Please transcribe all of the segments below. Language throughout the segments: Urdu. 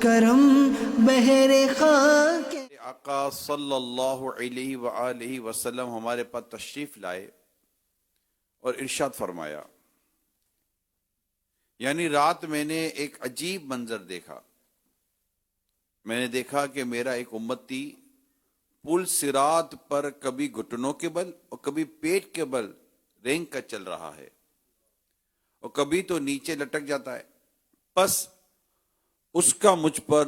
کرم بہر خاک آقا صلی اللہ علیہ وآلہ وسلم ہمارے پاس تشریف لائے اور ارشاد فرمایا، یعنی رات میں نے ایک عجیب منظر دیکھا۔ میں نے دیکھا کہ میرا ایک امتی پل صراط پر کبھی گھٹنوں کے بل اور کبھی پیٹ کے بل رینگ کر چل رہا ہے اور کبھی تو نیچے لٹک جاتا ہے۔ پس اس کا مجھ پر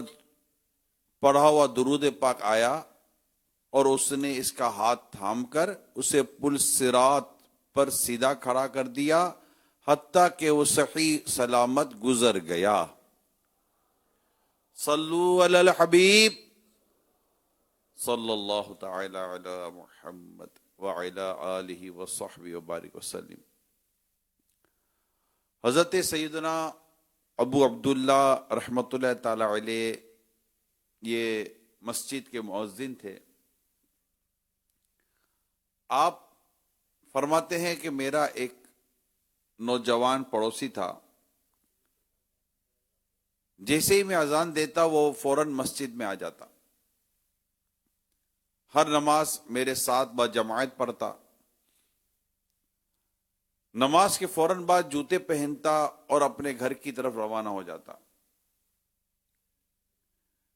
پڑھا ہوا درود پاک آیا اور اس نے اس کا ہاتھ تھام کر اسے پل صراط پر سیدھا کھڑا کر دیا، حتیٰ کہ وہ صحیح سلامت گزر گیا۔ صلو علی الحبیب صلی اللہ تعالی علی محمد وعلی آلہ وصحبہ وبارک وسلم۔ حضرت سیدنا ابو عبداللہ رحمۃ اللہ تعالی علیہ یہ مسجد کے مؤذن تھے۔ آپ فرماتے ہیں کہ میرا ایک نوجوان پڑوسی تھا، جیسے ہی میں اذان دیتا وہ فوراً مسجد میں آ جاتا، ہر نماز میرے ساتھ بجماعت پڑھتا، نماز کے فوراً بعد جوتے پہنتا اور اپنے گھر کی طرف روانہ ہو جاتا۔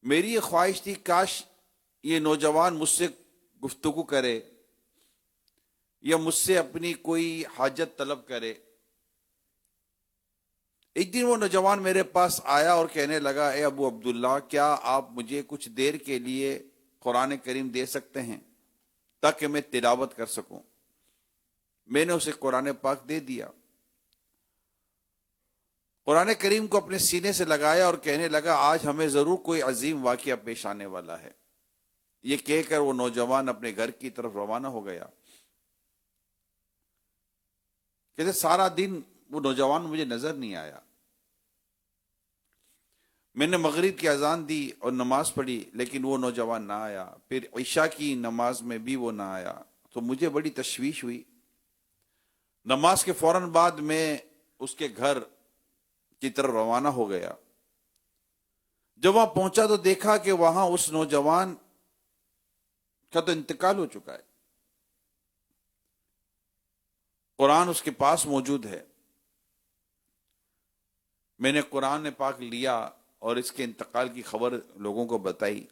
میری یہ خواہش تھی کاش یہ نوجوان مجھ سے گفتگو کرے یا مجھ سے اپنی کوئی حاجت طلب کرے۔ ایک دن وہ نوجوان میرے پاس آیا اور کہنے لگا، اے ابو عبداللہ، کیا آپ مجھے کچھ دیر کے لیے قرآن کریم دے سکتے ہیں تاکہ میں تلاوت کر سکوں؟ میں نے اسے قرآن پاک دے دیا، قرآن کریم کو اپنے سینے سے لگایا اور کہنے لگا، آج ہمیں ضرور کوئی عظیم واقعہ پیش آنے والا ہے۔ یہ کہہ کر وہ نوجوان اپنے گھر کی طرف روانہ ہو گیا۔ کہتے سارا دن وہ نوجوان مجھے نظر نہیں آیا۔ میں نے مغرب کی اذان دی اور نماز پڑھی لیکن وہ نوجوان نہ آیا، پھر عشاء کی نماز میں بھی وہ نہ آیا، تو مجھے بڑی تشویش ہوئی۔ نماز کے فوراً بعد میں اس کے گھر کی طرف روانہ ہو گیا۔ جب وہاں پہنچا تو دیکھا کہ وہاں اس نوجوان کا تو انتقال ہو چکا ہے، قرآن اس کے پاس موجود ہے۔ میں نے قرآن پاک لیا اور اس کے انتقال کی خبر لوگوں کو بتائی۔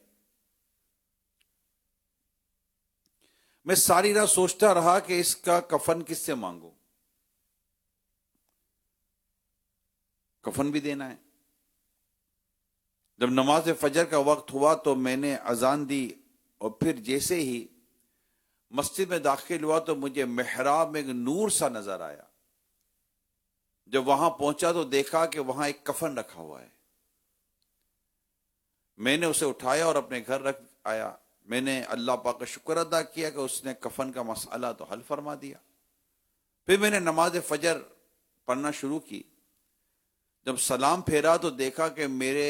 میں ساری رات سوچتا رہا کہ اس کا کفن کس سے مانگوں، کفن بھی دینا ہے۔ جب نماز فجر کا وقت ہوا تو میں نے اذان دی اور پھر جیسے ہی مسجد میں داخل ہوا تو مجھے محراب میں ایک نور سا نظر آیا۔ جب وہاں پہنچا تو دیکھا کہ وہاں ایک کفن رکھا ہوا ہے۔ میں نے اسے اٹھایا اور اپنے گھر رکھ آیا۔ میں نے اللہ پاک کا شکر ادا کیا کہ اس نے کفن کا مسئلہ تو حل فرما دیا۔ پھر میں نے نماز فجر پڑھنا شروع کی۔ جب سلام پھیرا تو دیکھا کہ میرے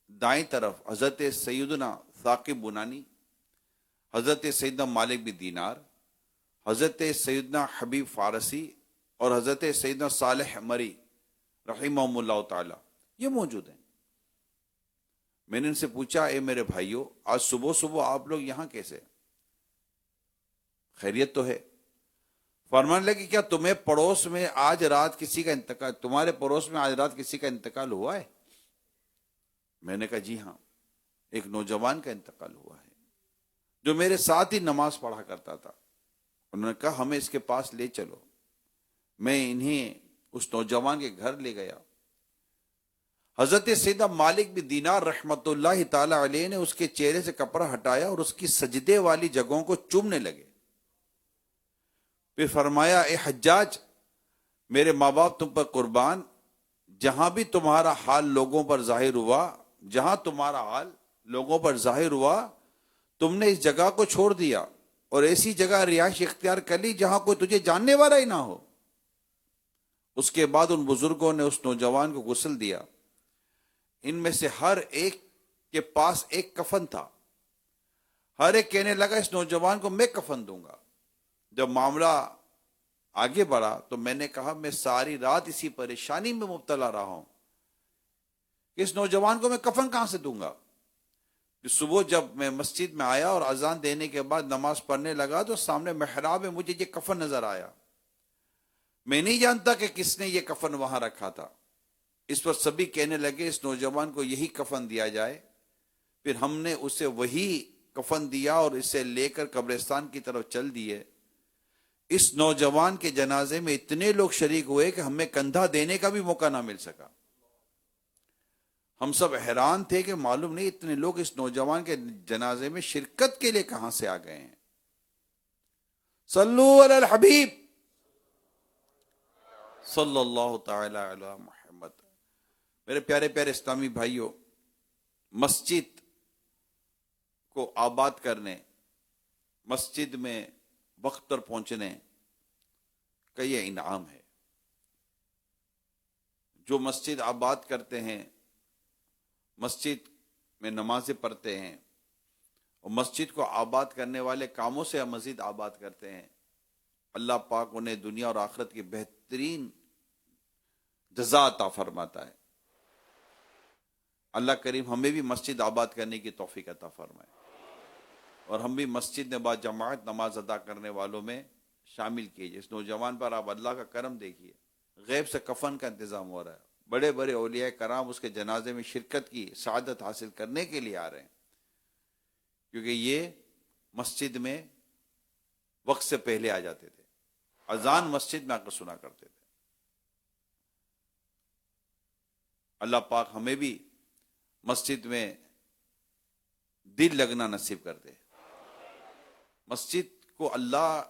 دائیں طرف حضرت سیدنا ثاقب بنانی، حضرت سیدنا مالک بن دینار، حضرت سیدنا حبیب فارسی اور حضرت سیدنا صالح مری رحمہم اللہ تعالی یہ موجود ہیں۔ میں نے ان سے پوچھا، اے میرے بھائیوں، آج صبح صبح آپ لوگ یہاں کیسے؟ خیریت تو ہے؟ فرمانے لگے، کیا تمہیں پڑوس میں آج رات کسی کا انتقال، تمہارے پڑوس میں آج رات کسی کا انتقال ہوا ہے؟ میں نے کہا جی ہاں، ایک نوجوان کا انتقال ہوا ہے جو میرے ساتھ ہی نماز پڑھا کرتا تھا۔ انہوں نے کہا ہمیں اس کے پاس لے چلو۔ میں انہیں اس نوجوان کے گھر لے گیا۔ حضرت سیدنا مالک بن دینار رحمت اللہ تعالی علیہ نے اس کے چہرے سے کپڑا ہٹایا اور اس کی سجدے والی جگہوں کو چومنے لگے۔ پھر فرمایا، اے حجاج، میرے ماں باپ تم پر قربان، جہاں بھی تمہارا حال لوگوں پر ظاہر ہوا، جہاں تمہارا حال لوگوں پر ظاہر ہوا، تم نے اس جگہ کو چھوڑ دیا اور ایسی جگہ رہائش اختیار کر لی جہاں کوئی تجھے جاننے والا ہی نہ ہو۔ اس کے بعد ان بزرگوں نے اس نوجوان کو غسل دیا۔ ان میں سے ہر ایک کے پاس ایک کفن تھا۔ ہر ایک کہنے لگا اس نوجوان کو میں کفن دوں گا۔ جب معاملہ آگے بڑھا تو میں نے کہا میں ساری رات اسی پریشانی میں مبتلا رہا ہوں کہ اس نوجوان کو میں کفن کہاں سے دوں گا؟ کہ صبح جب میں مسجد میں آیا اور اذان دینے کے بعد نماز پڑھنے لگا تو سامنے محراب میں مجھے یہ کفن نظر آیا. میں نہیں جانتا کہ کس نے یہ کفن وہاں رکھا تھا. اس پر سبھی کہنے لگے اس نوجوان کو یہی کفن دیا جائے. پھر ہم نے اسے وہی کفن دیا اور اسے لے کر قبرستان کی طرف چل دیے. اس نوجوان کے جنازے میں اتنے لوگ شریک ہوئے کہ ہمیں کندھا دینے کا بھی موقع نہ مل سکا. ہم سب حیران تھے کہ معلوم نہیں اتنے لوگ اس نوجوان کے جنازے میں شرکت کے لیے کہاں سے آ گئے ہیں. صلو علی الحبیب صلی اللہ تعالی علی محمد. میرے پیارے پیارے اسلامی بھائیوں، مسجد کو آباد کرنے، مسجد میں وقت پر پہنچنے کا یہ انعام ہے. جو مسجد آباد کرتے ہیں، مسجد میں نمازیں پڑھتے ہیں اور مسجد کو آباد کرنے والے کاموں سے مزید آباد کرتے ہیں، اللہ پاک انہیں دنیا اور آخرت کی بہترین جزا عطا فرماتا ہے. اللہ کریم ہمیں بھی مسجد آباد کرنے کی توفیق عطا فرمائے اور ہم بھی مسجد میں با جماعت نماز ادا کرنے والوں میں شامل کیجیے. اس نوجوان پر آپ اللہ کا کرم دیکھیے، غیب سے کفن کا انتظام ہو رہا ہے. بڑے بڑے اولیاء کرام اس کے جنازے میں شرکت کی سعادت حاصل کرنے کے لیے آ رہے ہیں، کیونکہ یہ مسجد میں وقت سے پہلے آ جاتے تھے، اذان مسجد میں آ کر سنا کرتے تھے. اللہ پاک ہمیں بھی مسجد میں دل لگنا نصیب کر دے. مسجد کو اللہ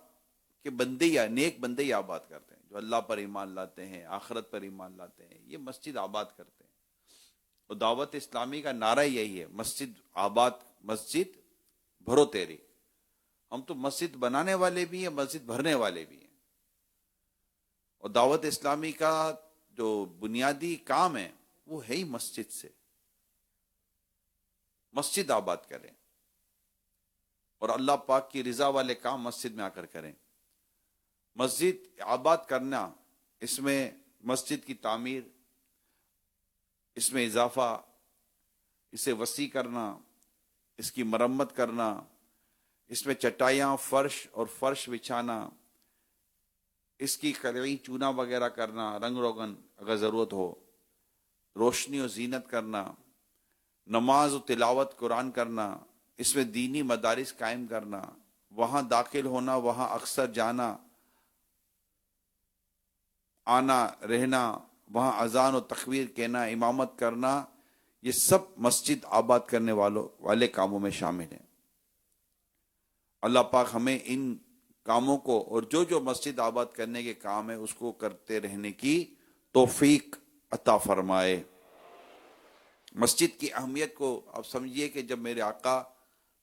کے بندے یا نیک بندے ہی آباد کرتے ہیں، جو اللہ پر ایمان لاتے ہیں، آخرت پر ایمان لاتے ہیں، یہ مسجد آباد کرتے ہیں. اور دعوت اسلامی کا نعرہ یہی ہے، مسجد آباد، مسجد بھرو تیری. ہم تو مسجد بنانے والے بھی ہیں، مسجد بھرنے والے بھی ہیں. اور دعوت اسلامی کا جو بنیادی کام ہے وہ ہے ہی مسجد سے. مسجد آباد کریں اور اللہ پاک کی رضا والے کام مسجد میں آ کر کریں. مسجد آباد کرنا، اس میں مسجد کی تعمیر، اس میں اضافہ، اسے وسیع کرنا، اس کی مرمت کرنا، اس میں چٹائیاں، فرش اور فرش بچھانا، اس کی کڑی چونا وغیرہ کرنا، رنگ روگن اگر ضرورت ہو، روشنی و زینت کرنا، نماز و تلاوت قرآن کرنا، اس میں دینی مدارس قائم کرنا، وہاں داخل ہونا، وہاں اکثر جانا، آنا رہنا، وہاں اذان و تکبیر کہنا، امامت کرنا، یہ سب مسجد آباد کرنے والے کاموں میں شامل ہیں. اللہ پاک ہمیں ان کاموں کو اور جو مسجد آباد کرنے کے کام ہے اس کو کرتے رہنے کی توفیق عطا فرمائے. مسجد کی اہمیت کو آپ سمجھیے کہ جب میرے آقا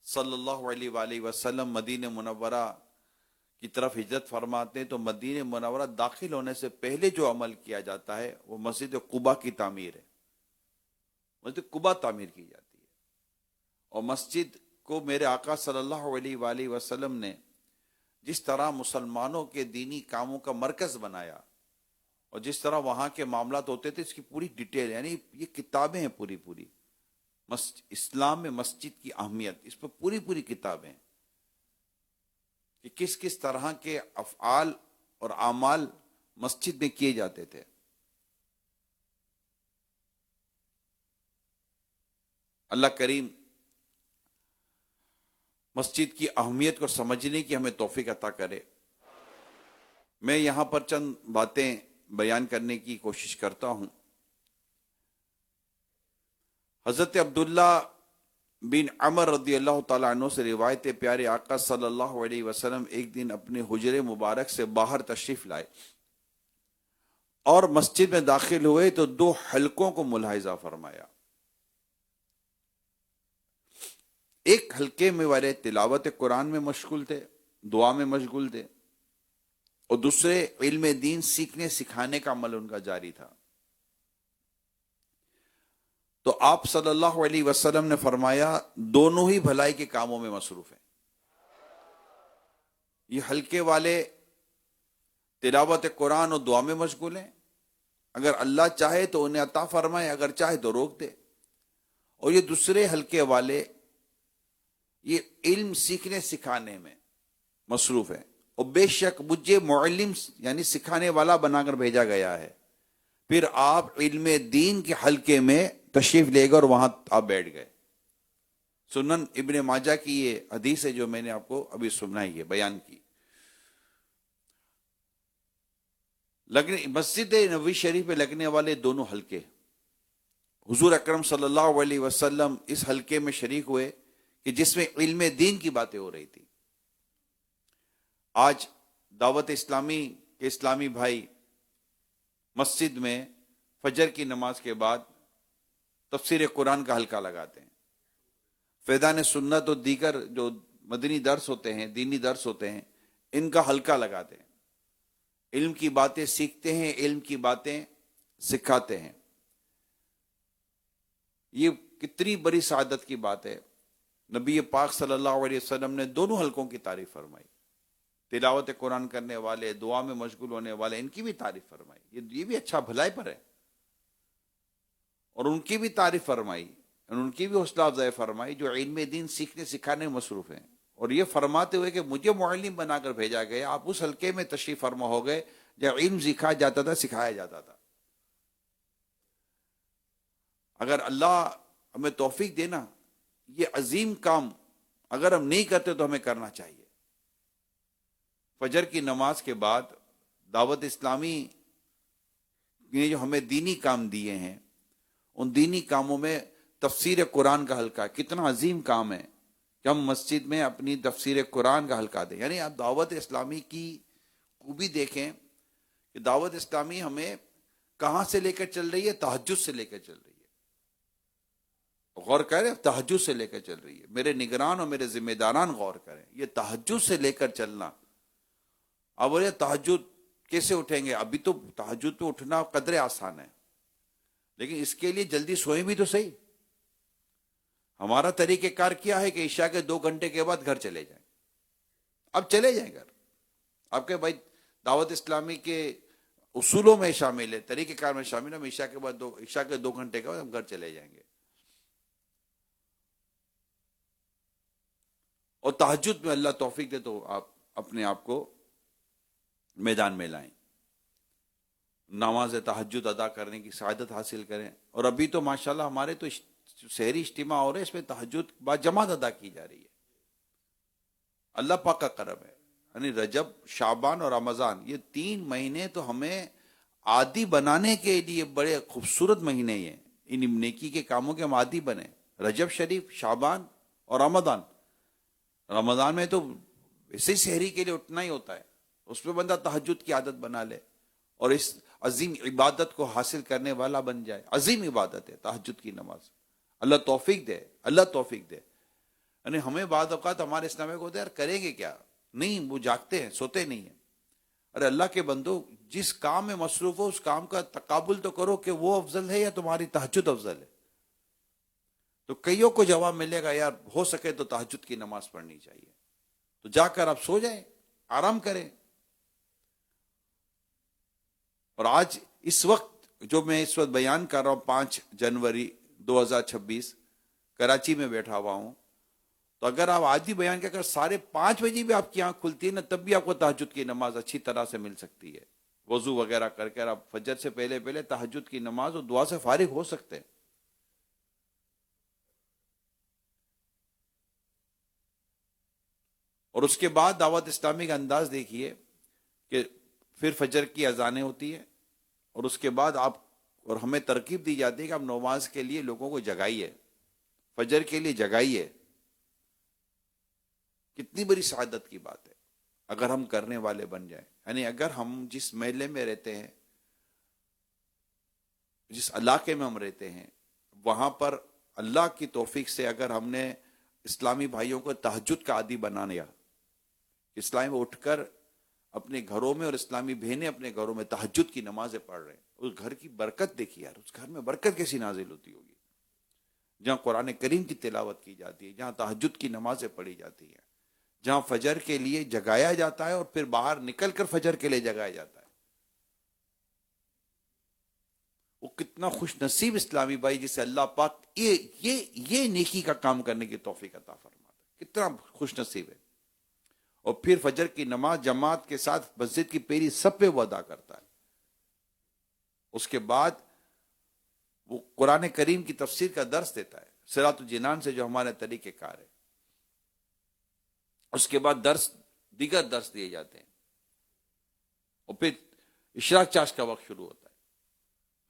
صلی اللہ علیہ وآلہ وسلم مدینہ منورہ کی طرف ہجرت فرماتے ہیں تو مدینہ منورہ داخل ہونے سے پہلے جو عمل کیا جاتا ہے وہ مسجد قباء کی تعمیر ہے. مسجد قباء تعمیر کی جاتی ہے اور مسجد کو میرے آقا صلی اللہ علیہ وآلہ وسلم نے جس طرح مسلمانوں کے دینی کاموں کا مرکز بنایا اور جس طرح وہاں کے معاملات ہوتے تھے، اس کی پوری ڈیٹیل، یعنی یہ کتابیں ہیں پوری اسلام میں مسجد کی اہمیت، اس پر پوری کتابیں کہ کس کس طرح کے افعال اور اعمال مسجد میں کیے جاتے تھے. اللہ کریم مسجد کی اہمیت کو سمجھنے کی ہمیں توفیق عطا کرے. میں یہاں پر چند باتیں بیان کرنے کی کوشش کرتا ہوں. حضرت عبداللہ بن عمر رضی اللہ تعالیٰ عنہ سے روایت ہے، پیارے آقا صلی اللہ علیہ وسلم ایک دن اپنے حجرے مبارک سے باہر تشریف لائے اور مسجد میں داخل ہوئے تو 2 حلقوں کو ملاحظہ فرمایا. ایک حلقے میں والے تلاوت قرآن میں مشغول تھے، دعا میں مشغول تھے، اور دوسرے علم دین سیکھنے سکھانے کا عمل ان کا جاری تھا. تو آپ صلی اللہ علیہ وسلم نے فرمایا دونوں ہی بھلائی کے کاموں میں مصروف ہیں. یہ حلقے والے تلاوت قرآن اور دعا میں مشغول ہیں اگر اللہ چاہے تو انہیں عطا فرمائے، اگر چاہے تو روک دے. اور یہ دوسرے حلقے والے یہ علم سیکھنے سکھانے میں مصروف ہیں، اور بے شک مجھے معلم یعنی سکھانے والا بنا کر بھیجا گیا ہے. پھر آپ علم دین کے حلقے میں تشریف لے گئے اور وہاں آپ بیٹھ گئے. سنن ابن ماجہ کی یہ حدیث ہے جو میں نے آپ کو ابھی سنائی ہے، بیان کی. مسجد نبوی شریف میں لگنے والے دونوں حلقے، حضور اکرم صلی اللہ علیہ وسلم اس حلقے میں شریک ہوئے کہ جس میں علم دین کی باتیں ہو رہی تھی. آج دعوت اسلامی کے اسلامی بھائی مسجد میں فجر کی نماز کے بعد تفسیر قرآن کا حلقہ لگاتے ہیں. فیضان سنت اور دیگر جو مدنی درس ہوتے ہیں، دینی درس ہوتے ہیں، ان کا حلقہ لگاتے ہیں. علم کی باتیں سیکھتے ہیں، علم کی باتیں سکھاتے ہیں. یہ کتنی بڑی سعادت کی بات ہے. نبی پاک صلی اللہ علیہ وسلم نے دونوں حلقوں کی تعریف فرمائی. تلاوت قرآن کرنے والے، دعا میں مشغول ہونے والے، ان کی بھی تعریف فرمائی. یہ بھی اچھا بھلائی پر ہے. اور ان کی بھی تعریف فرمائی، ان کی بھی حوصلہ افزائی فرمائی جو علم دین سیکھنے سکھانے میں مصروف ہیں. اور یہ فرماتے ہوئے کہ مجھے معلم بنا کر بھیجا گیا، آپ اس حلقے میں تشریف فرما ہو گئے جہاں علم سیکھا جاتا تھا، سکھایا جاتا تھا. اگر اللہ ہمیں توفیق دینا، یہ عظیم کام اگر ہم نہیں کرتے تو ہمیں کرنا چاہیے. فجر کی نماز کے بعد دعوت اسلامی نے جو ہمیں دینی کام دیے ہیں، ان دینی کاموں میں تفسیر قرآن کا حلقہ کتنا عظیم کام ہے کہ ہم مسجد میں اپنی تفسیر قرآن کا حلقہ دیں. یعنی آپ دعوت اسلامی کی خوبی دیکھیں کہ دعوت اسلامی ہمیں کہاں سے لے کر چل رہی ہے؟ تہجد سے لے کر چل رہی ہے. غور کریں، تہجد سے لے کر چل رہی ہے. میرے نگران اور میرے ذمہ داران غور کریں، یہ تہجد سے لے کر چلنا. اب بولے تہجد کیسے اٹھیں گے؟ ابھی تو تہجد پہ اٹھنا قدرے آسان ہے، لیکن اس کے لیے جلدی سوئیں بھی تو صحیح. ہمارا طریقہ کار کیا ہے کہ عشاء کے 2 گھنٹے کے بعد گھر چلے جائیں. اب چلے جائیں گھر. آپ کے بھائی دعوت اسلامی کے اصولوں میں شامل ہے، طریقہ کار میں شامل ہے. ہم عشاء کے 2 گھنٹے کے بعد ہم گھر چلے جائیں گے. اور تہجد میں اللہ توفیق دے تو آپ اپنے آپ کو میدان میں لائیں، نماز تہجد ادا کرنے کی سعادت حاصل کریں. اور ابھی تو ماشاءاللہ ہمارے تو سحری اجتماع ہو رہے ہیں، اس میں تہجد با جماعت ادا کی جا رہی ہے. اللہ پاک کا کرم ہے. یعنی رجب، شعبان اور رمضان، یہ 3 مہینے تو ہمیں عادی بنانے کے لیے بڑے خوبصورت مہینے ہیں. ان نیکی کے کاموں کے ہم عادی بنے. رجب شریف، شعبان اور رمضان. رمضان میں تو اسی سحری کے لیے اٹھنا ہی ہوتا ہے، اس میں بندہ تہجد کی عادت بنا لے اور اس عظیم عبادت کو حاصل کرنے والا بن جائے. عظیم عبادت ہے تہجد کی نماز. اللہ توفیق دے، اللہ توفیق دے. یعنی ہمیں بعض اوقات ہمارے اسلام کو ہوتا ہے یار کریں گے کیا؟ نہیں، وہ جاگتے ہیں، سوتے نہیں ہیں. ارے اللہ کے بندو، جس کام میں مصروف ہو اس کام کا تقابل تو کرو کہ وہ افضل ہے یا تمہاری تہجد افضل ہے. تو کئیوں کو جواب ملے گا یار ہو سکے تو تہجد کی نماز پڑھنی چاہیے. تو جا کر آپ سو جائیں، آرام کریں. اور آج اس وقت جو میں اس وقت بیان کر رہا ہوں 5 جنوری 2026 کراچی میں بیٹھا ہوا ہوں، تو اگر آپ آج بھی بیان کر 5:30 بجے بھی آپ کی آنکھ کھلتی ہے نا، تب بھی آپ کو تہجد کی نماز اچھی طرح سے مل سکتی ہے. وضو وغیرہ کر کے آپ فجر سے پہلے تہجد کی نماز اور دعا سے فارغ ہو سکتے ہیں. اور اس کے بعد دعوت اسلامی کا انداز دیکھیے کہ پھر فجر کی اذانیں ہوتی ہے اور اس کے بعد آپ اور ہمیں ترغیب دی جاتی ہے کہ آپ نماز کے لیے لوگوں کو جگائیے، فجر کے لیے جگائیے. کتنی بڑی سعادت کی بات ہے اگر ہم کرنے والے بن جائیں. یعنی اگر ہم جس محلے میں رہتے ہیں، جس علاقے میں ہم رہتے ہیں، وہاں پر اللہ کی توفیق سے اگر ہم نے اسلامی بھائیوں کو تہجد کا عادی بنا لیا، اسلامی میں اٹھ کر اپنے گھروں میں اور اسلامی بہنیں اپنے گھروں میں تہجد کی نمازیں پڑھ رہے ہیں، اس گھر کی برکت دیکھیے یار. اس گھر میں برکت کیسی نازل ہوتی ہوگی جہاں قرآن کریم کی تلاوت کی جاتی ہے، جہاں تہجد کی نمازیں پڑھی جاتی ہیں، جہاں فجر کے لیے جگایا جاتا ہے اور پھر باہر نکل کر فجر کے لیے جگایا جاتا ہے. وہ کتنا خوش نصیب اسلامی بھائی جسے اللہ پاک یہ نیکی کا کام کرنے کی توفیق عطا فرماتا ہے، کتنا خوش نصیب ہے۔ اور پھر فجر کی نماز جماعت کے ساتھ مسجد کی پہلی صف پہ وہ ادا کرتا ہے۔ اس کے بعد وہ قرآن کریم کی تفسیر کا درس دیتا ہے صراط الجنان سے، جو ہمارے طریقہ کار ہے۔ اس کے بعد دیگر درس دیے جاتے ہیں، اور پھر اشراق چاش کا وقت شروع ہوتا ہے،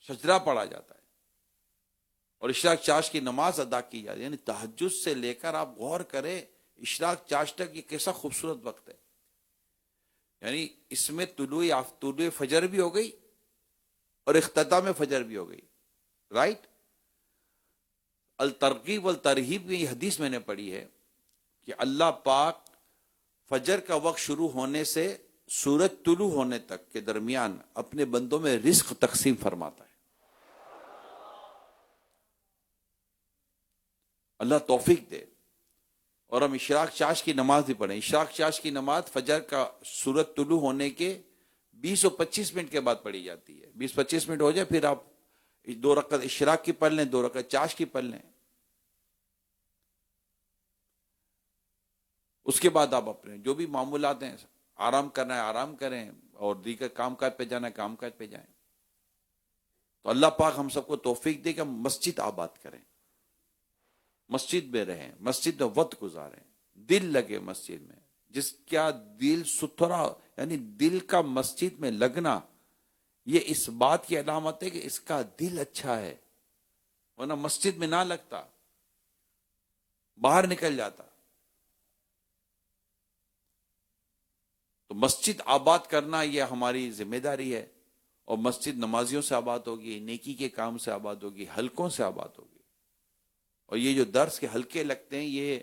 سجدہ پڑھا جاتا ہے اور اشراق چاش کی نماز ادا کی جاتی ہے۔ یعنی تہجد سے لے کر آپ غور کریں اشراق چاش تک یہ کیسا خوبصورت وقت ہے۔ یعنی اس میں طلوع فجر بھی ہو گئی اور اختتام فجر بھی ہو گئی، رائٹ۔ الترغیب والترہیب میں یہ حدیث میں نے پڑھی ہے کہ اللہ پاک فجر کا وقت شروع ہونے سے سورج طلوع ہونے تک کے درمیان اپنے بندوں میں رزق تقسیم فرماتا ہے۔ اللہ توفیق دے۔ اور ہم اشراق چاش کی نماز بھی پڑھیں۔ اشراق چاش کی نماز فجر کا سورج طلوع ہونے کے 20 اور 25 منٹ کے بعد پڑھی جاتی ہے۔ 20-25 منٹ ہو جائے پھر آپ 2 رکعت اشراق کی پڑھ لیں، 2 رکعت چاش کی پڑھ لیں۔ اس کے بعد آپ اپنے جو بھی معمولات ہیں، آرام کرنا ہے آرام کریں، اور دیگر کام کاج پہ جانا ہے کام کاج پہ جائیں۔ تو اللہ پاک ہم سب کو توفیق دے کہ ہم مسجد آباد کریں، مسجد میں رہیں، مسجد میں وقت گزاریں، دل لگے مسجد میں۔ جس کا دل ستھرا، یعنی دل کا مسجد میں لگنا، یہ اس بات کی علامت ہے کہ اس کا دل اچھا ہے، ورنہ مسجد میں نہ لگتا، باہر نکل جاتا۔ تو مسجد آباد کرنا یہ ہماری ذمہ داری ہے، اور مسجد نمازیوں سے آباد ہوگی، نیکی کے کام سے آباد ہوگی، حلقوں سے آباد ہوگی۔ اور یہ جو درس کے حلقے لگتے ہیں، یہ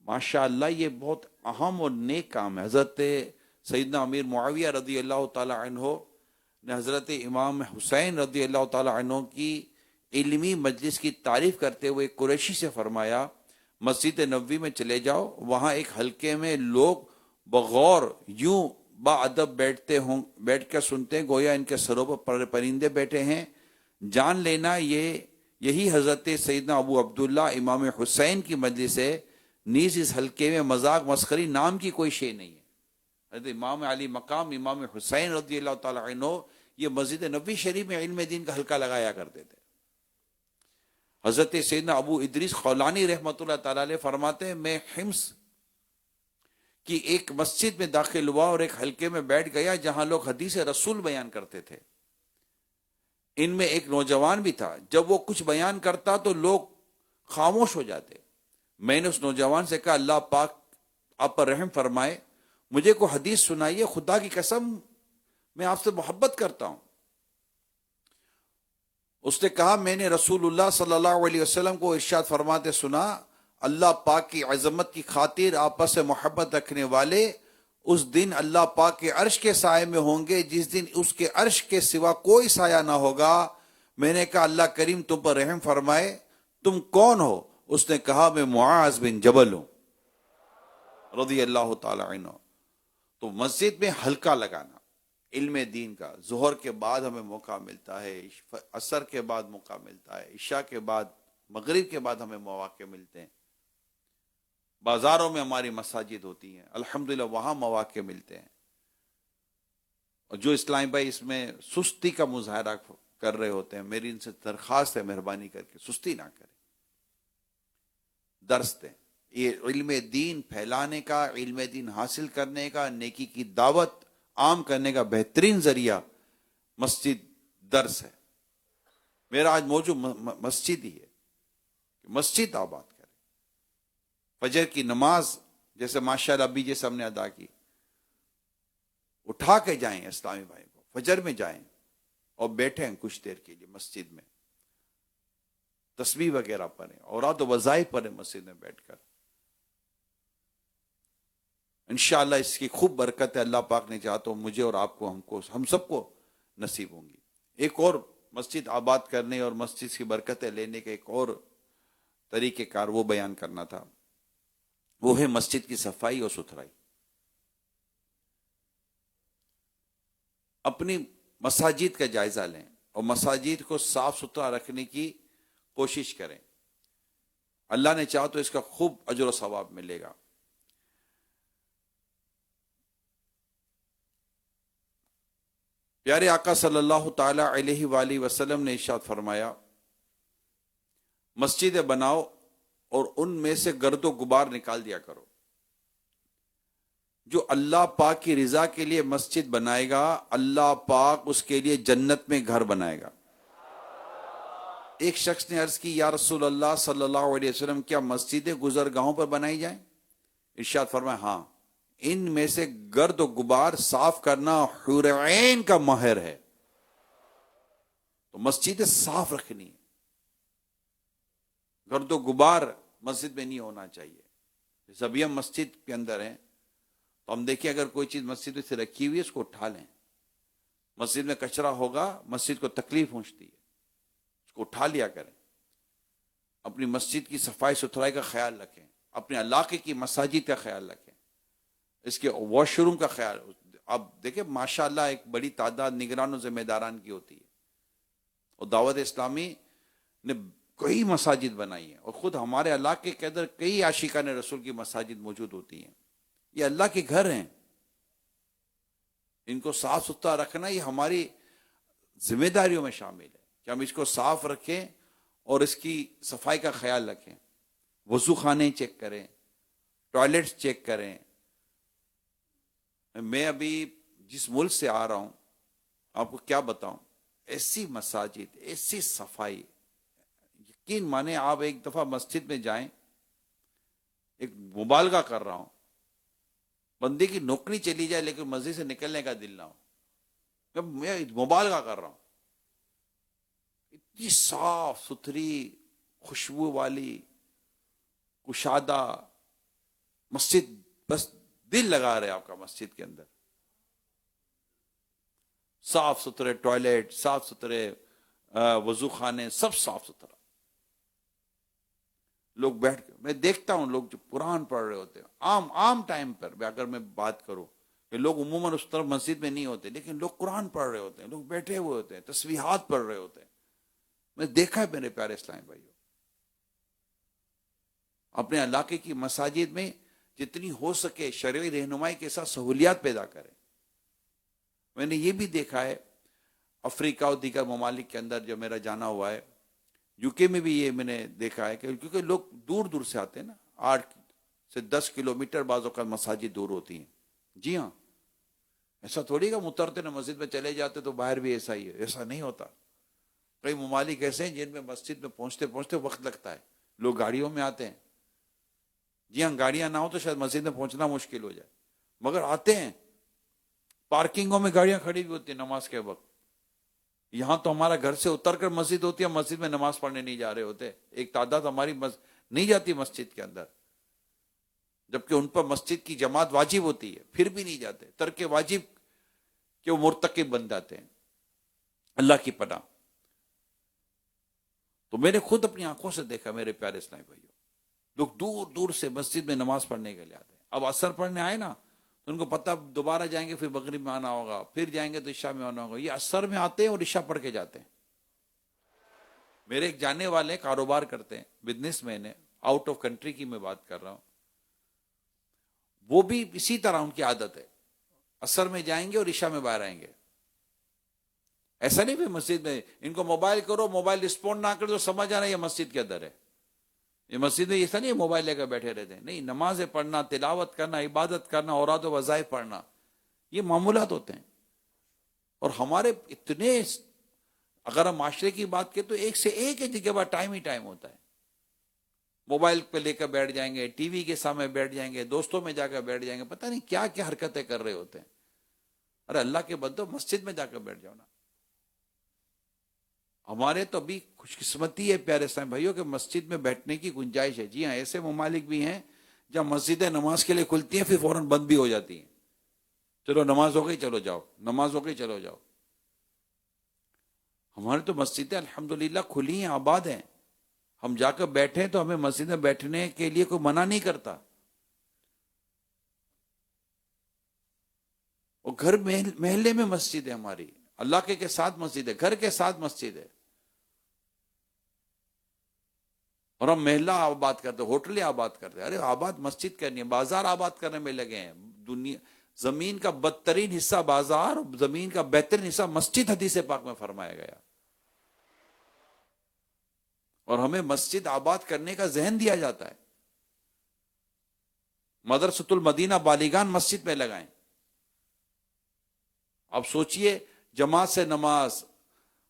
ماشاءاللہ یہ بہت اہم اور نیک کام ہے۔ حضرت سیدنا امیر معاویہ رضی اللہ تعالی عنہ نے حضرت امام حسین رضی اللہ تعالی عنہ کی علمی مجلس کی تعریف کرتے ہوئے قریشی سے فرمایا، مسجد نبوی میں چلے جاؤ، وہاں ایک حلقے میں لوگ بغور یوں با ادب بیٹھ کر سنتے ہیں گویا ان کے سروں پر پرندے بیٹھے ہیں۔ جان لینا یہی حضرت سیدنا ابو عبداللہ امام حسین کی مجلس ہے، نیز اس حلقے میں مذاق مسخری نام کی کوئی شے نہیں ہے۔ حضرت امام علی مقام امام حسین رضی اللہ تعالی عنہ یہ مسجد نبوی شریف میں علم دین کا حلقہ لگایا کرتے تھے۔ حضرت سیدنا ابو ادریس خولانی رحمۃ اللہ تعالی علیہ فرماتے ہیں، میں حمص کی ایک مسجد میں داخل ہوا اور ایک حلقے میں بیٹھ گیا جہاں لوگ حدیث رسول بیان کرتے تھے۔ ان میں ایک نوجوان بھی تھا، جب وہ کچھ بیان کرتا تو لوگ خاموش ہو جاتے۔ میں نے اس نوجوان سے کہا، اللہ پاک آپ پر رحم فرمائے، مجھے کوئی حدیث سنائیے، خدا کی قسم میں آپ سے محبت کرتا ہوں۔ اس نے کہا، میں نے رسول اللہ صلی اللہ علیہ وسلم کو ارشاد فرماتے سنا، اللہ پاک کی عظمت کی خاطر آپس سے محبت رکھنے والے اس دن اللہ پاک کے عرش کے سائے میں ہوں گے جس دن اس کے عرش کے سوا کوئی سایہ نہ ہوگا۔ میں نے کہا، اللہ کریم تم پر رحم فرمائے، تم کون ہو؟ اس نے کہا، میں معاذ بن جبل ہوں رضی اللہ تعالی عنہ۔ تو مسجد میں حلقہ لگانا علم دین کا، ظہر کے بعد ہمیں موقع ملتا ہے، عصر کے بعد موقع ملتا ہے، عشاء کے بعد، مغرب کے بعد ہمیں مواقع ملتے ہیں۔ بازاروں میں ہماری مساجد ہوتی ہیں، الحمدللہ وہاں مواقع ملتے ہیں۔ اور جو اسلامی بھائی اس میں سستی کا مظاہرہ کر رہے ہوتے ہیں، میری ان سے درخواست ہے، مہربانی کر کے سستی نہ کریں، درس دیں۔ یہ علم دین پھیلانے کا، علم دین حاصل کرنے کا، نیکی کی دعوت عام کرنے کا بہترین ذریعہ مسجد درس ہے۔ میرا آج موضوع مسجد ہی ہے، مسجد آباد کریں۔ فجر کی نماز جیسے ماشاءاللہ ابھی جیسے ہم نے ادا کی، اٹھا کے جائیں اسلامی بھائی کو، فجر میں جائیں اور بیٹھیں کچھ دیر کے لیے مسجد میں، تسبیح وغیرہ پڑھیں، اوراد و وظائف پڑھیں مسجد میں بیٹھ کر۔ انشاءاللہ اس کی خوب برکت ہے، اللہ پاک نے چاہا تو مجھے اور آپ کو، ہم سب کو نصیب ہوں گی۔ ایک اور مسجد آباد کرنے اور مسجد کی برکتیں لینے کا ایک اور طریقہ کار وہ بیان کرنا تھا، وہ ہے مسجد کی صفائی اور ستھرائی۔ اپنی مساجد کا جائزہ لیں اور مساجد کو صاف ستھرا رکھنے کی کوشش کریں. اللہ نے چاہا تو اس کا خوب اجر و ثواب ملے گا. پیارے آقا صلی اللہ تعالی علیہ وآلہ وسلم نے ارشاد فرمایا، مسجدیں بناؤ اور ان میں سے گرد و غبار نکال دیا کرو. جو اللہ پاک کی رضا کے لیے مسجد بنائے گا، اللہ پاک اس کے لیے جنت میں گھر بنائے گا. ایک شخص نے عرض کی، یا رسول اللہ صلی اللہ علیہ وسلم، کیا مسجدیں گزرگاہوں پر بنائی جائیں؟ ارشاد فرمایا، ہاں، ان میں سے گرد و غبار صاف کرنا حور عین کا مہر ہے. تو مسجدیں صاف رکھنی ہے، گرد و غبار مسجد میں نہیں ہونا چاہیے. جیسے ابھی ہم مسجد کے اندر ہیں تو ہم دیکھیں اگر کوئی چیز مسجد میں سے رکھی ہوئی ہے اس کو اٹھا لیں. مسجد میں کچرا ہوگا، مسجد کو تکلیف پہنچتی ہے، اس کو اٹھا لیا کریں. اپنی مسجد کی صفائی ستھرائی کا خیال رکھیں، اپنے علاقے کی مساجد کا خیال رکھیں، اس کے واش روم کا خیال. اب دیکھیں ماشاءاللہ ایک بڑی تعداد نگران و ذمہ داران کی ہوتی ہے، اور دعوت اسلامی نے کئی مساجد بنائی ہیں، اور خود ہمارے علاقے کے اندر کئی عاشقان رسول کی مساجد موجود ہوتی ہیں. یہ اللہ کے گھر ہیں، ان کو صاف ستھرا رکھنا یہ ہماری ذمہ داریوں میں شامل ہے کہ ہم اس کو صاف رکھیں اور اس کی صفائی کا خیال رکھیں. وضو خانے چیک کریں، ٹوائلٹس چیک کریں. میں ابھی جس ملک سے آ رہا ہوں آپ کو کیا بتاؤں، ایسی مساجد، ایسی صفائی، یقین مانے آپ ایک دفعہ مسجد میں جائیں. ایک مبالغہ کر رہا ہوں، بندے کی نوکری چلی جائے لیکن مسجد سے نکلنے کا دل نہ ہو. میں مبالغہ کر رہا ہوں. اتنی صاف ستھری، خوشبو والی، کشادہ مسجد، بس دل لگا رہے آپ کا مسجد کے اندر. صاف ستھرے ٹوائلٹ، صاف ستھرے وضو خانے، سب صاف ستھرا. لوگ بیٹھ کے، میں دیکھتا ہوں لوگ جو قرآن پڑھ رہے ہوتے ہیں عام ٹائم پر، اگر میں بات کروں کہ لوگ عموماً اس طرف مسجد میں نہیں ہوتے، لیکن لوگ قرآن پڑھ رہے ہوتے ہیں، لوگ بیٹھے ہوئے ہوتے ہیں، تسبیحات پڑھ رہے ہوتے ہیں. میں دیکھا ہے میرے پیارے اسلامی بھائیوں. اپنے علاقے کی مساجد میں جتنی ہو سکے شرعی رہنمائی کے ساتھ سہولیات پیدا کریں. میں نے یہ بھی دیکھا ہے افریقہ اور دیگر ممالک کے اندر جو میرا جانا ہوا ہے، یو کے میں بھی یہ میں نے دیکھا ہے کہ کیونکہ لوگ دور دور سے آتے ہیں نا، 8 سے 10 کلومیٹر بعض اوقات مساجد دور ہوتی ہیں. جی ہاں، ایسا تھوڑی کہ اترتے نا مسجد میں چلے جاتے تو باہر بھی ایسا ہی ہے، ایسا نہیں ہوتا. کئی ممالک ایسے ہیں جن میں مسجد میں پہنچتے پہنچتے وقت لگتا ہے. لوگ گاڑیوں میں آتے ہیں. جی ہاں، گاڑیاں نہ ہو تو شاید مسجد میں پہنچنا مشکل ہو جائے، مگر آتے ہیں. پارکنگوں میں گاڑیاں کھڑی ہوئی ہوتی ہیں نماز کے وقت. یہاں تو ہمارا گھر سے اتر کر مسجد ہوتی ہے، مسجد میں نماز پڑھنے نہیں جا رہے ہوتے. ایک تعداد ہماری نہیں جاتی مسجد کے اندر، جبکہ ان پر مسجد کی جماعت واجب ہوتی ہے، پھر بھی نہیں جاتے. ترک واجب کہ وہ مرتکب بن جاتے ہیں. اللہ کی پناہ. تو میں نے خود اپنی آنکھوں سے دیکھا میرے پیارے اسلامی بھائیوں، لوگ دور دور سے مسجد میں نماز پڑھنے کے لیے آتے ہیں. اب عصر پڑھنے آئے نا تو ان کو پتہ دوبارہ جائیں گے، پھر مغرب میں آنا ہوگا، پھر جائیں گے تو عشاء میں آنا ہوگا. یہ عصر میں آتے ہیں اور عشاء پڑھ کے جاتے ہیں. میرے ایک جاننے والے کاروبار کرتے ہیں، بزنس مین ہے، آؤٹ آف کنٹری کی میں بات کر رہا ہوں. وہ بھی اسی طرح ان کی عادت ہے، عصر میں جائیں گے اور عشاء میں باہر آئیں گے. ایسا نہیں بھی مسجد میں ان کو موبائل کرو، موبائل رسپونڈ نہ کرو تو سمجھ آنا یہ مسجد کے اندر ہے. یہ مسجد میں ایسا نہیں موبائل لے کر بیٹھے رہتے ہیں. نہیں، نمازیں پڑھنا، تلاوت کرنا، عبادت کرنا، اوراد و وظائف پڑھنا، یہ معمولات ہوتے ہیں. اور ہمارے اتنے، اگر ہم معاشرے کی بات کریں تو ایک سے ایک جگہ پر ٹائم ہی ٹائم ہوتا ہے. موبائل پہ لے کر بیٹھ جائیں گے، ٹی وی کے سامنے بیٹھ جائیں گے، دوستوں میں جا کر بیٹھ جائیں گے، پتہ نہیں کیا کیا حرکتیں کر رہے ہوتے ہیں. ارے اللہ کے بندو، مسجد میں جا کر بیٹھ جاؤ نا. ہمارے تو ابھی خوش قسمتی ہے پیارے اسلام بھائیوں کہ مسجد میں بیٹھنے کی گنجائش ہے. جی ہاں، ایسے ممالک بھی ہیں جہاں مسجدیں نماز کے لیے کھلتی ہیں پھر فوراً بند بھی ہو جاتی ہیں. چلو نماز ہو گئی، چلو جاؤ، نماز ہو گئی، چلو جاؤ. ہمارے تو مسجدیں الحمدللہ کھلی ہیں، آباد ہیں. ہم جا کر بیٹھیں تو ہمیں مسجد میں بیٹھنے کے لیے کوئی منع نہیں کرتا. اور گھر محلے میں مسجد ہے ہماری، علاقے کے ساتھ مسجد ہے، گھر کے ساتھ مسجد ہے، اور ہم محلہ آباد کرتے، ہوٹلیں آباد کرتے. ارے آباد مسجد کرنی ہے، بازار آباد کرنے میں لگے ہیں. دنیا زمین کا بدترین حصہ بازار، زمین کا بہترین حصہ مسجد حدیث پاک میں فرمایا گیا. اور ہمیں مسجد آباد کرنے کا ذہن دیا جاتا ہے. مدرسۃ المدینہ بالیگان مسجد میں لگائیں. اب سوچئے جماعت سے نماز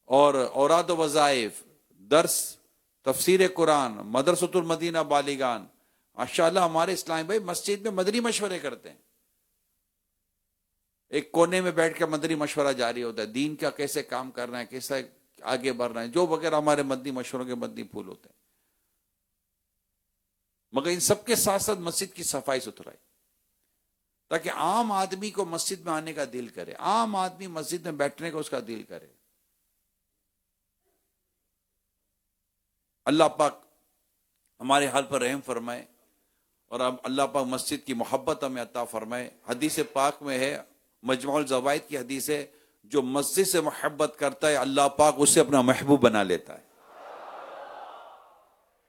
اور اوراد و وظائف، درس، تفسیر قرآن، مدرسۃ المدینہ بالیگان. ماشاءاللہ ہمارے اسلامی بھائی مسجد میں مدنی مشورے کرتے ہیں. ایک کونے میں بیٹھ کے مدنی مشورہ جاری ہوتا ہے، دین کا کیسے کام کرنا ہے، کیسے آگے بڑھنا ہے، جو وغیرہ ہمارے مدنی مشوروں کے مدنی پھول ہوتے ہیں. مگر ان سب کے ساتھ ساتھ مسجد کی صفائی ستھرائی، تاکہ عام آدمی کو مسجد میں آنے کا دل کرے، عام آدمی مسجد میں بیٹھنے کو اس کا دل کرے. اللہ پاک ہمارے حال پر رحم فرمائے، اور اب اللہ پاک مسجد کی محبت ہمیں عطا فرمائے. حدیث پاک میں ہے، مجموع الزوائد کی حدیث ہے، جو مسجد سے محبت کرتا ہے اللہ پاک اسے اپنا محبوب بنا لیتا ہے.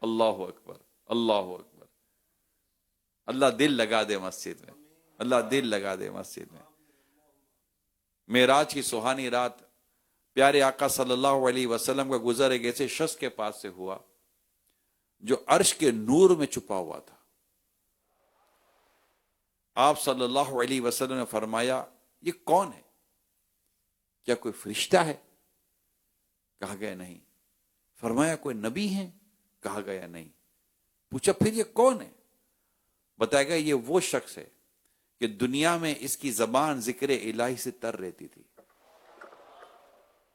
اللہ اکبر، اللہ اکبر. اللہ دل لگا دے مسجد میں، اللہ دل لگا دے مسجد میں. معراج کی سہانی رات پیارے آقا صلی اللہ علیہ وسلم کا گزر ایک ایسے شخص کے پاس سے ہوا جو عرش کے نور میں چھپا ہوا تھا. آپ صلی اللہ علیہ وسلم نے فرمایا یہ کون ہے؟ کیا کوئی فرشتہ ہے؟ کہا گیا نہیں. فرمایا کوئی نبی ہے؟ کہا گیا نہیں. پوچھا پھر یہ کون ہے؟ بتایا گیا یہ وہ شخص ہے کہ دنیا میں اس کی زبان ذکر الہی سے تر رہتی تھی،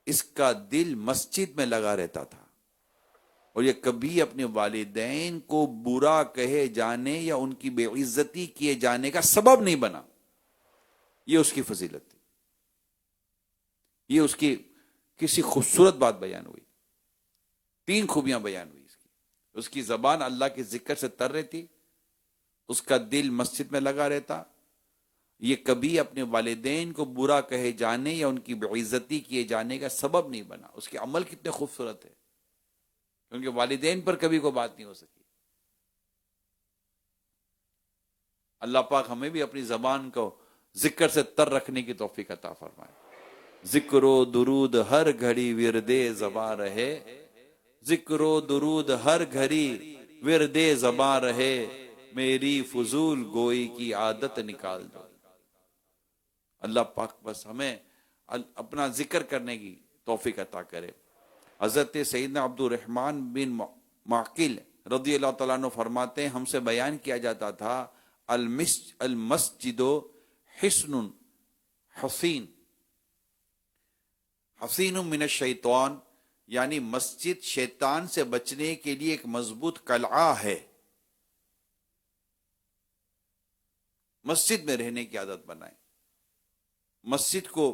اس کا دل مسجد میں لگا رہتا تھا، اور یہ کبھی اپنے والدین کو برا کہے جانے یا ان کی بے عزتی کیے جانے کا سبب نہیں بنا. یہ اس کی فضیلت تھی. یہ اس کی کسی خوبصورت بات بیان ہوئی. 3 خوبیاں بیان ہوئی اس کی. اس کی زبان اللہ کے ذکر سے تر رہتی، اس کا دل مسجد میں لگا رہتا، یہ کبھی اپنے والدین کو برا کہے جانے یا ان کی بے عزتی کیے جانے کا سبب نہیں بنا. اس کے عمل کتنے خوبصورت ہے، کیونکہ والدین پر کبھی کوئی بات نہیں ہو سکی. اللہ پاک ہمیں بھی اپنی زبان کو ذکر سے تر رکھنے کی توفیق عطا فرمائے. ذکر و درود ہر گھڑی ورد زباں رہے، ذکر و درود ہر گھڑی ورد زباں رہے، میری فضول گوئی کی عادت نکال دو. اللہ پاک بس ہمیں اپنا ذکر کرنے کی توفیق عطا کرے. حضرت سیدنا عبد الرحمن بن معقل رضی اللہ تعالیٰ عنہ فرماتے ہیں ہم سے بیان کیا جاتا تھا المسجد حصن حصین، حصین من الشیطان، یعنی مسجد شیطان سے بچنے کے لیے ایک مضبوط قلعہ ہے. مسجد میں رہنے کی عادت بنائیں، مسجد کو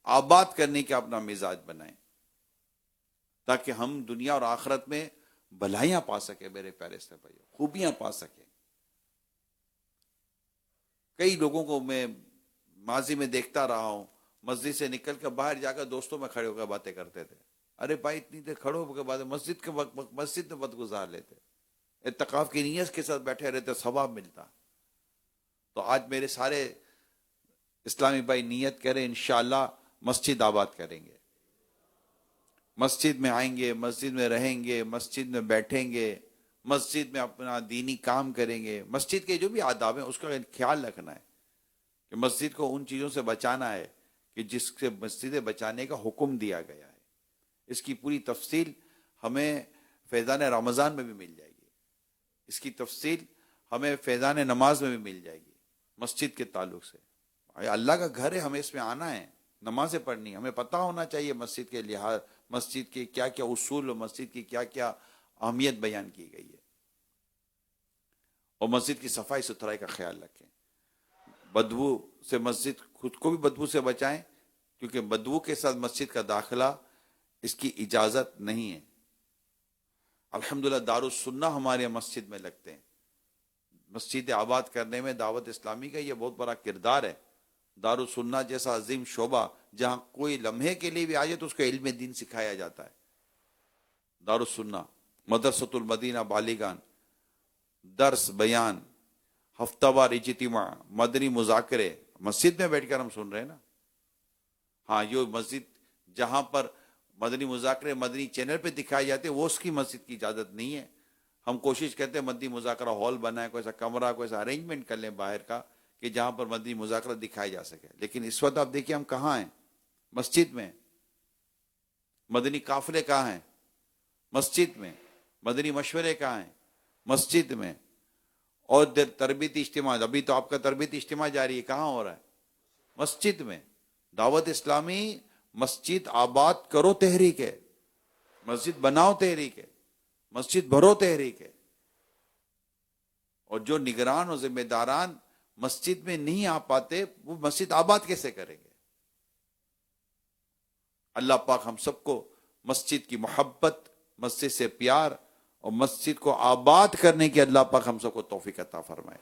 آباد کرنے کا اپنا مزاج بنائیں، تاکہ ہم دنیا اور آخرت میں بھلائیاں پا سکیں. میرے پیارے سے بھائی خوبیاں پا سکیں. کئی لوگوں کو میں ماضی میں دیکھتا رہا ہوں، مسجد سے نکل کر باہر جا کر دوستوں میں کھڑے ہو کر باتیں کرتے تھے. ارے بھائی اتنی دیر کھڑے ہو کر باتیں، مسجد کے وقت مسجد میں وقت گزار لیتے، اعتکاف کی نیت کے ساتھ بیٹھے رہتے، ثواب ملتا. تو آج میرے سارے اسلامی بھائی نیت کریں، انشاءاللہ مسجد آباد کریں گے، مسجد میں آئیں گے، مسجد میں رہیں گے، مسجد میں بیٹھیں گے، مسجد میں اپنا دینی کام کریں گے. مسجد کے جو بھی آداب ہیں اس کا خیال رکھنا ہے کہ مسجد کو ان چیزوں سے بچانا ہے کہ جس سے مسجدیں بچانے کا حکم دیا گیا ہے. اس کی پوری تفصیل ہمیں فیضان رمضان میں بھی مل جائے گی، اس کی تفصیل ہمیں فیضان نماز میں بھی مل جائے گی. مسجد کے تعلق سے اللہ کا گھر ہے، ہمیں اس میں آنا ہے، نمازیں پڑھنی، ہمیں پتہ ہونا چاہیے مسجد کے لحاظ، مسجد کے کیا کیا اصول، مسجد کی کیا کیا اہمیت بیان کی گئی ہے. اور مسجد کی صفائی ستھرائی کا خیال رکھیں. بدبو سے مسجد خود کو بھی بدبو سے بچائیں، کیونکہ بدبو کے ساتھ مسجد کا داخلہ اس کی اجازت نہیں ہے. الحمدللہ دارالسنہ ہمارے مسجد میں لگتے ہیں. مسجد آباد کرنے میں دعوت اسلامی کا یہ بہت بڑا کردار ہے. دارالسنہ جیسا عظیم شعبہ جہاں کوئی لمحے کے لیے بھی آ جائے تو اس کو علم دین سکھایا جاتا ہے. دارالسنہ، مدرسۃ المدینہ بالیگان، درس، بیان، ہفتہ وار اجتماع، مدنی مذاکرے، مسجد میں بیٹھ کر ہم سن رہے ہیں نا. ہاں، یہ مسجد جہاں پر مدنی مذاکرے مدنی چینل پہ دکھائے جاتے ہیں وہ اس کی مسجد کی اجازت نہیں ہے. ہم کوشش کرتے ہیں مدنی مذاکرہ ہال بنائیں، کوئی ایسا کمرہ، کوئی ایسا ارینجمنٹ کر لیں باہر کا کہ جہاں پر مدنی مذاکرہ دکھایا جا سکے. لیکن اس وقت آپ دیکھیے ہم کہاں ہیں؟ مسجد میں. مدنی قافلے کہاں ہیں؟ مسجد میں. مدنی مشورے کہاں ہیں؟ مسجد میں. اور تربیتی اجتماع، ابھی تو آپ کا تربیتی اجتماع جاری ہے، کہاں ہو رہا ہے؟ مسجد میں. دعوت اسلامی مسجد آباد کرو تحریک ہے، مسجد بناؤ تحریک ہے، مسجد بھرو تحریک ہے. اور جو نگران اور ذمہ داران مسجد میں نہیں آ پاتے وہ مسجد آباد کیسے کریں گے؟ اللہ پاک ہم سب کو مسجد کی محبت، مسجد سے پیار اور مسجد کو آباد کرنے کی اللہ پاک ہم سب کو توفیق عطا فرمائے.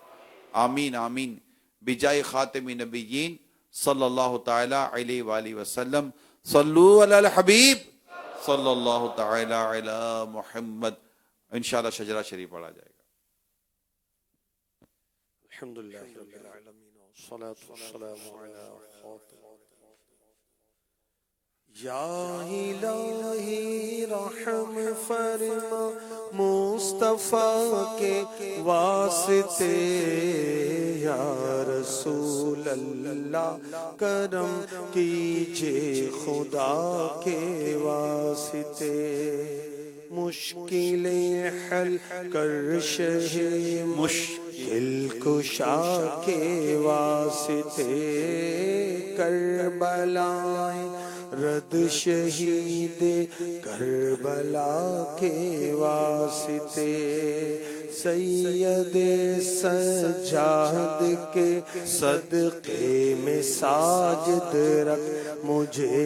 آمین آمین. بجائے خاتم نبیین صلی اللہ تعالی علیہ وآلہ وسلم. صلو علی الحبیب صلی اللہ تعالی علی محمد. انشاءاللہ شجرہ شریف پڑھا جائے گا. الحمدللہ رب العالمین والصلاة والسلام علی خاتم. یا الہی رحم فرما مصطفیٰ کے واسطے، یا رسول اللہ کرم کیجئے خدا کے واسطے. مشکلیں حل کر شہ مشکل کشا کے واسطے، کربلائیں رد شہید کربلا کے واسطے. سید سجاد کے صدقے میں ساجد رکھ مجھے،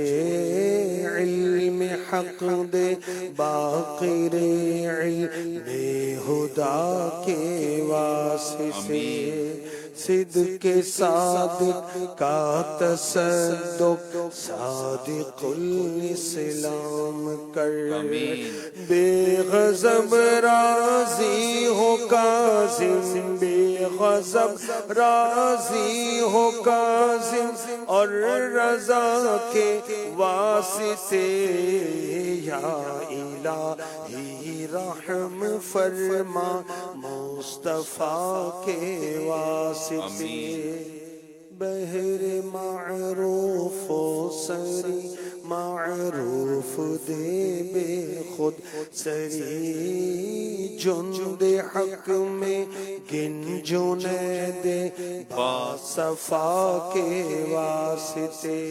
علم حق دے باقر علم ہدا کے واسطے. صدق صادق کا تصدق صادق الاسلام کر، بے غضب راضی ہو کاظم، بے غضب راضی ہو کاظم، اور رضا کے واسطے. یا الہی رحم فرما مصطفیٰ کے واسطے. بہر معروف و سری معروف دے بے خود سری، جند حق میں گن جنید با صفا کے واسطے.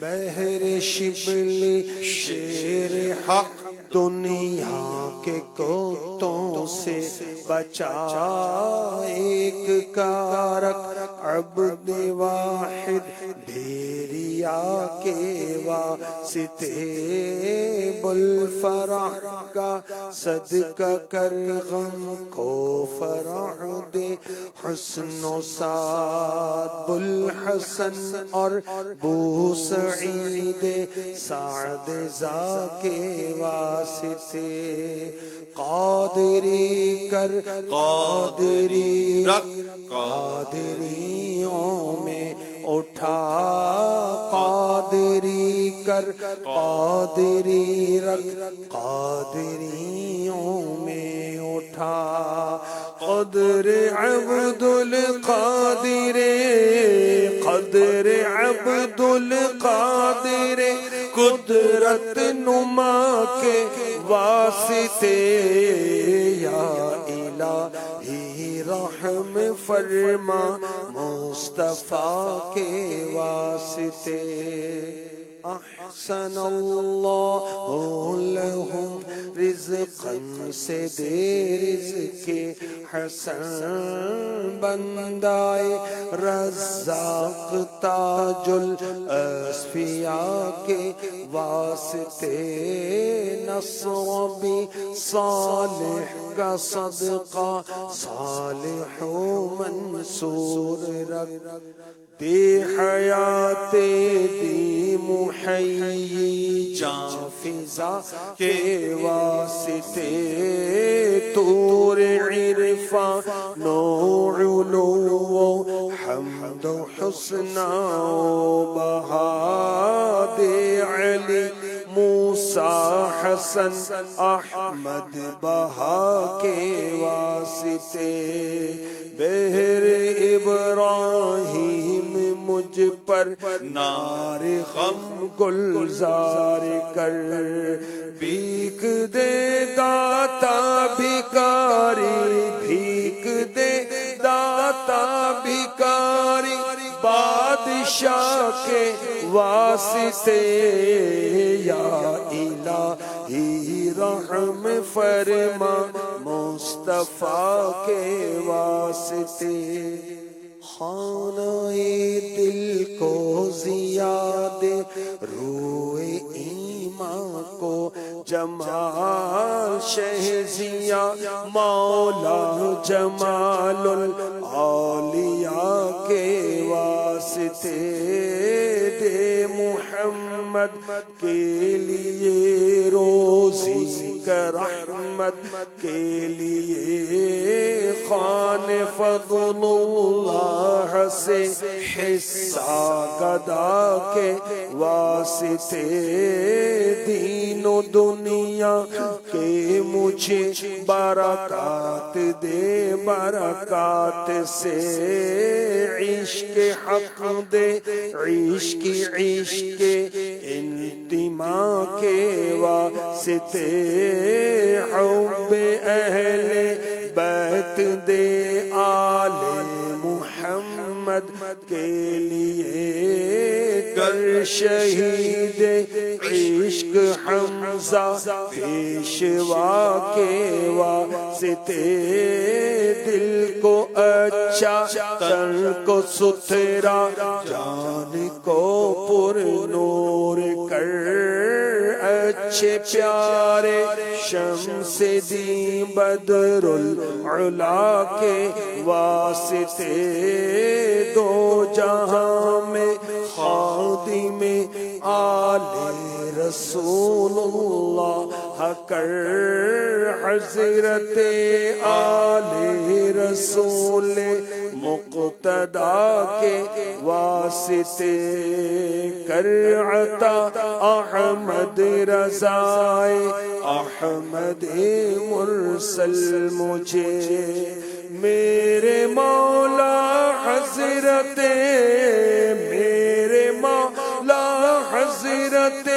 بہر شبلی شیر حق دنیا کے کوتوں سے بچا، ایک کارک عبد واحد بھیریا کے واسطے. بلفرح کا صدقہ کر غم کو فرح دے، حسن و سعد بلحسن اور بو سعید سعد زا کے واسطے. قادری کر قادری رکھ قادریوں میں اٹھا، قادری کر قادری رکھ قادریوں میں اٹھا. قدر عبد القادر قدر عبد القادر قدرت نما کے واسطے. یا الہی رحم فرما مصطفیٰ کے واسطے. احسن اللہ لہم رزقا سے دے رزق حسن بندائے رزاق تاج الاصفیاء کے واسطے نصر بھی صالح کا صدقہ صالح و منصور رکھ دے حیات دی محیی جان فضا کے واسطے طور عرفان و علو حمد و حسن و بہا دے علی موسیٰ حسن احمد بہا کے واسطے بہر ابراہیم مجھ پر نار غم گلزار کر بھیک دے داتا بھکاری بھیک دے داتا بھکاری بادشاہ کے واسطے یا الہی رحم فرما مصطفیٰ کے واسطے خانہ دل کو زیاد روح ایمان کو جمال شہزیاں مولا جمال الاولیاء کے واسطے دے محمد کے لیے روزی کا رحمت کے لیے خان فضل اللہ سے حصہ گدا کے واسطے دین و دنیا کے مجھے برکات دے برکات سے عشق حق دے عشق انتماء کے واسطے حب اہل بیت دے آل محمد کے لیے کر شہید عشق حمزہ پیشوا کے واسطے دل کو اچھا تن کو ستھرا جان کو پر نور کر اچھے پیارے شمس دی بدر العلا کے واسطے دو جہاں میں خادم آل رسول اللہ کر حضرت آل رسول مقتدا کے واسطے کر عطا احمد رضائے احمد مرسل مجھے میرے مولا حضرت میرے مولا حضرت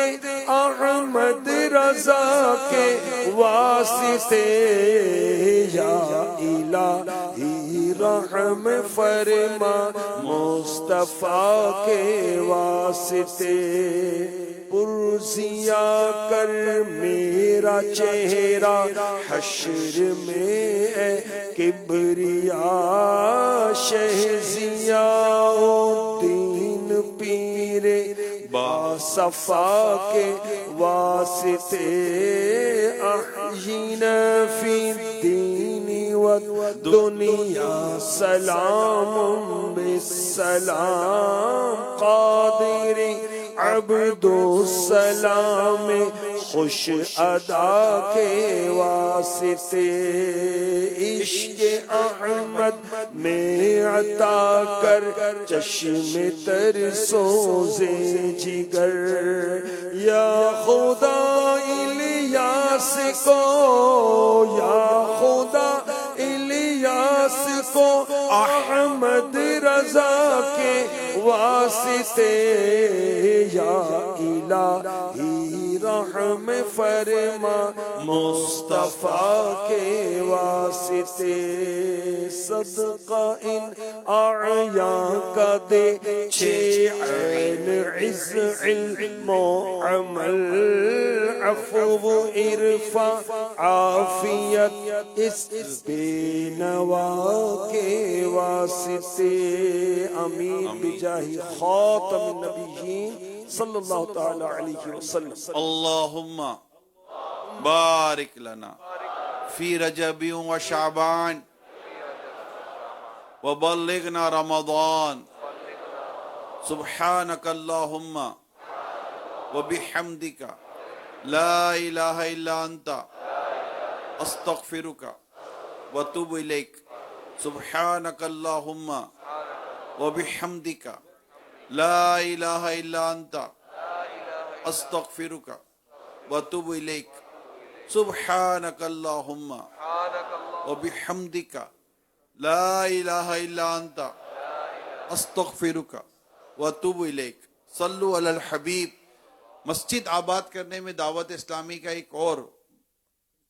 احمد رضا کے واسطے یا الہی رحم فرما مصطفیٰ کے واسطے پرزیا کر میرا چہرہ حشر میں اے کبریا شہزیا الدین پیر باصفا کے واسطے احینا فی الدین والدنیا سلام بالسلام قادری عبد السلام خوش ادا کے واسطے عشق احمد میں عطا کر چشم تر سوزے جگر یا خدا الیاس کو یا خدا الیاس کو احمد رضا کے واسطے یا الہی رحم فرما مصطفیٰ کے واسطے صدقہ ان اعیاں کا دے چھ عین عز علم و عمل عفو و عرفاں عافیت اس بے نوا کے واسطے آمین بجاہ خاتم النبیین صلی اللہ تعالی علیہ وسلم اللہم بارک لنا فی رجب و شعبان وبلغنا رمضان سبحانک اللہم وبحمدک لا الہ الا انت استغفرک واتوب الیک سبحانک اللہم وبحمدک لا الہ الا انت استغفرک واتوب الیک سبحانک اللہم وبحمدک لا الہ الا انت استغفرک واتوب الیک صلو علی الحبیب. مسجد آباد کرنے میں دعوت اسلامی کا ایک اور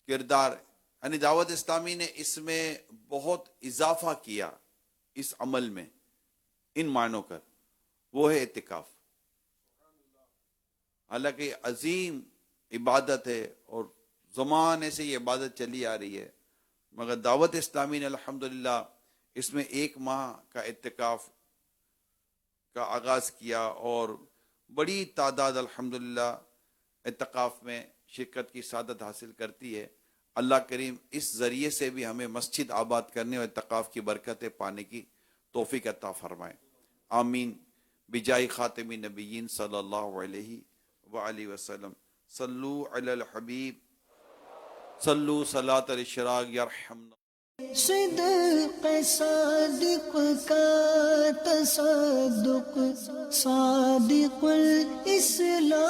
کردار ہے، یعنی دعوت اسلامی نے اس میں بہت اضافہ کیا اس عمل میں ان معنوں کر، وہ ہے اعتکاف. حالانکہ عظیم عبادت ہے اور زمانے سے یہ عبادت چلی آ رہی ہے، مگر دعوت اسلامی نے الحمدللہ اس میں 1 ماہ کا اعتکاف کا آغاز کیا اور بڑی تعداد الحمدللہ اعتکاف میں شرکت کی سعادت حاصل کرتی ہے. اللہ کریم اس ذریعے سے بھی ہمیں مسجد آباد کرنے اور اعتکاف کی برکتیں پانے کی توفیق عطا فرمائے. آمین بجائے خاتم نبیین صلی اللہ علیہ وآلہ وسلم. صلو علی الحبیب صلو صلاۃ الاشراق یرحمنا. صدق صادق کا تصدق صادق الاسلام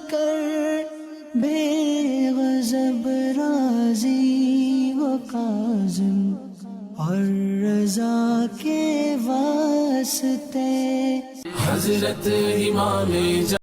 کر بے غضب راضی و کاظم اور رضا کے واسطے حضرت امام